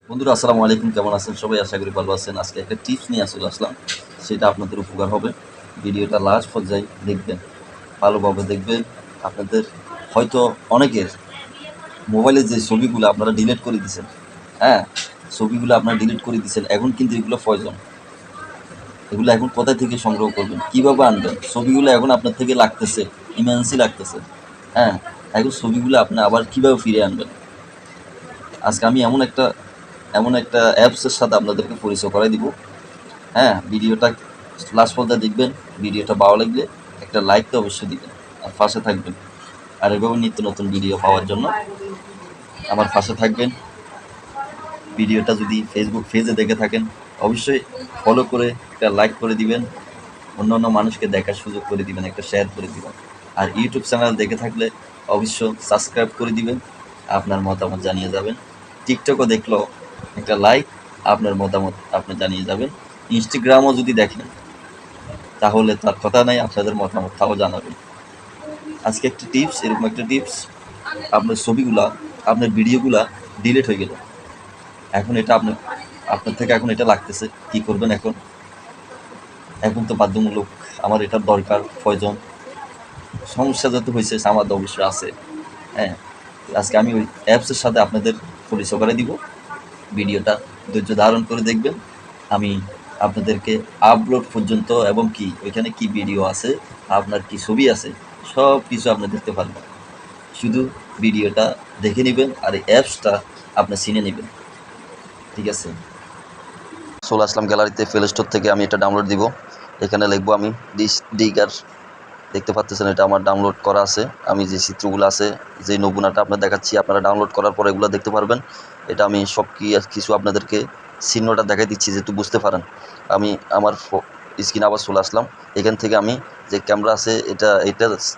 বন্ধুরা আসসালামু আলাইকুম, কেমন আছেন সবাই? আশা করি ভালো আছেন। আজকে একটা টিপস নিয়ে চলে আসলাম, সেটা আপনাদের উপকার হবে। ভিডিওটা লাস্ট পর্যায়ে দেখবেন, ভালোভাবে দেখবেন। আপনাদের হয়তো অনেকের মোবাইলের যে ছবিগুলো আপনারা ডিলিট করে দিয়েছেন, হ্যাঁ, ছবিগুলো আপনারা ডিলিট করে দিয়েছেন, এখন কিন্তু এগুলো প্রয়োজন। এগুলো এখন কোথা থেকে সংগ্রহ করবেন, কীভাবে আনবেন? ছবিগুলো এখন আপনার থেকে লাগতেছে, ইমার্জেন্সি লাগতেছে, হ্যাঁ। এখন ছবিগুলো আপনি আবার কীভাবে ফিরে আনবেন? আজকে আমি এমন একটা অ্যাপসের সাথে আপনাদেরকে পরিচয় করাই দিব। হ্যাঁ, ভিডিওটা লাস্ট পর্যন্ত দেখবেন। ভিডিওটা ভালো লাগলে একটা লাইক তো অবশ্যই দিবেন, আর পাশে থাকবেন। আর এভাবে নিত্য নতুন ভিডিও পাওয়ার জন্য আমার পাশে থাকবেন। ভিডিওটা যদি ফেসবুক পেজে দেখে থাকেন, অবশ্যই ফলো করে একটা লাইক করে দিবেন, অন্যান্য মানুষকে দেখার সুযোগ করে দিবেন, একটা শেয়ার করে দিবেন। আর ইউটিউব চ্যানেল দেখে থাকলে অবশ্য সাবস্ক্রাইব করে দিবেন, আপনার মতামত জানিয়ে যাবেন। টিকটকও দেখলেও একটা লাইক, আপনার মতামত আপনি জানিয়ে যাবেন। ইনস্টাগ্রামও যদি দেখেন তাহলে তার কথা নাই, আপনাদের মতামত তাও জানাবেন। আজকে একটা টিপস, এরকম একটা টিপস, আপনার ছবিগুলা, আপনার ভিডিওগুলা ডিলিট হয়ে গেল। এখন এটা আপনার থেকে এখন এটা লাগতেছে, কি করবেন এখন? এখন তো বাধ্যতামূলক, আমার এটার দরকার, প্রয়োজন। সমস্যা যত হয়েছে আমার তো অবশ্যই আছে, হ্যাঁ। আজকে আমি ওই অ্যাপসের সাথে আপনাদের পরিচয় করে দিব। ভিডিওটা ধৈর্য ধারণ করে দেখবেন। আমি আপনাদেরকে আপলোড পর্যন্ত এবং কি ওইখানে কি ভিডিও আছে, আপনার কি ছবি আছে, সব কিছু আপনি দেখতে পারবেন। শুধু ভিডিওটা দেখে নেবেন আর এই অ্যাপসটা আপনি চিনে নেবেন, ঠিক আছে? চলে আসলাম গ্যালারিতে, প্লে স্টোর থেকে আমি এটা ডাউনলোড দিব। এখানে লিখবো আমি ডিগার। দেখতে পাচ্ছেন এটা আমার ডাউনলোড করা আছে। আমি যে চিত্রগুলো আছে, যে নমুনাটা আপনার দেখাচ্ছি, আপনারা ডাউনলোড করার পরে এগুলো দেখতে পারবেন। এটা আমি সব কিছু আপনাদেরকে চিহ্নটা দেখাই দিচ্ছি যেহেতু বুঝতে পারেন। আমি আমার স্ক্রিনে আবার চলে আসলাম। এখান থেকে আমি যে ক্যামেরা আছে এটা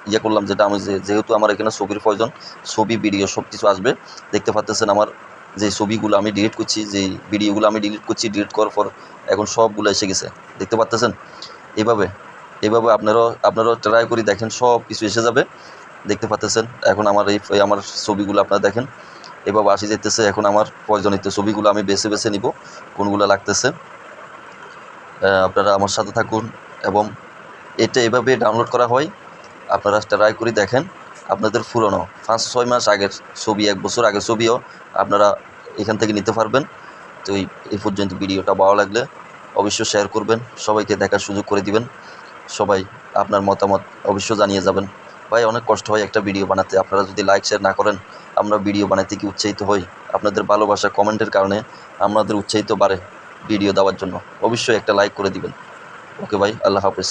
ইয়ে করলাম, যেটা আমি যেহেতু আমার এখানে ছবির প্রয়োজন, ছবি ভিডিও সব কিছু আসবে। দেখতে পাচ্ছেন আমার যে ছবিগুলো আমি ডিলিট করছি, যে ভিডিওগুলো আমি ডিলিট করছি, ডিলিট করার পর এখন সবগুলো এসে গেছে। দেখতে পাচ্ছেন এভাবে এভাবে আপনারাও ট্রাই করে দেখেন, সব কিছু এসে যাবে। দেখতে পাচ্ছেন এখন আমার আমার ছবিগুলো আপনারা দেখেন এভাবে আসি যেতেছে। এখন আমার প্রয়োজনীয় ছবিগুলো আমি বেছে বেছে নিব কোনগুলো লাগতেছে। আপনারা আমার সাথে থাকুন এবং এটা এভাবে ডাউনলোড করা হয়। আপনারা ট্রাই করে দেখেন। আপনাদের পুরনো 5-6 মাস আগের ছবি, 1 বছর আগের ছবিও আপনারা এখান থেকে নিতে পারবেন। তো এই পর্যন্ত ভিডিওটা ভালো লাগলে অবশ্যই শেয়ার করবেন, সবাইকে দেখার সুযোগ করে দিবেন। সবাই আপনার মতামত অবশ্য জানিয়ে যাবেন। ভাই অনেক কষ্ট হয় একটা ভিডিও বানাতে, আপনারা যদি লাইক শেয়ার না করেন আমরা ভিডিও বানাতে কি উৎসাহিত হই? আপনাদের ভালোবাসা কমেন্টের কারণে আমাদের উৎসাহিত বাড়ে ভিডিও দেওয়ার জন্য। অবশ্যই একটা লাইক করে দিবেন। ওকে ভাই, আল্লাহ হাফেজ।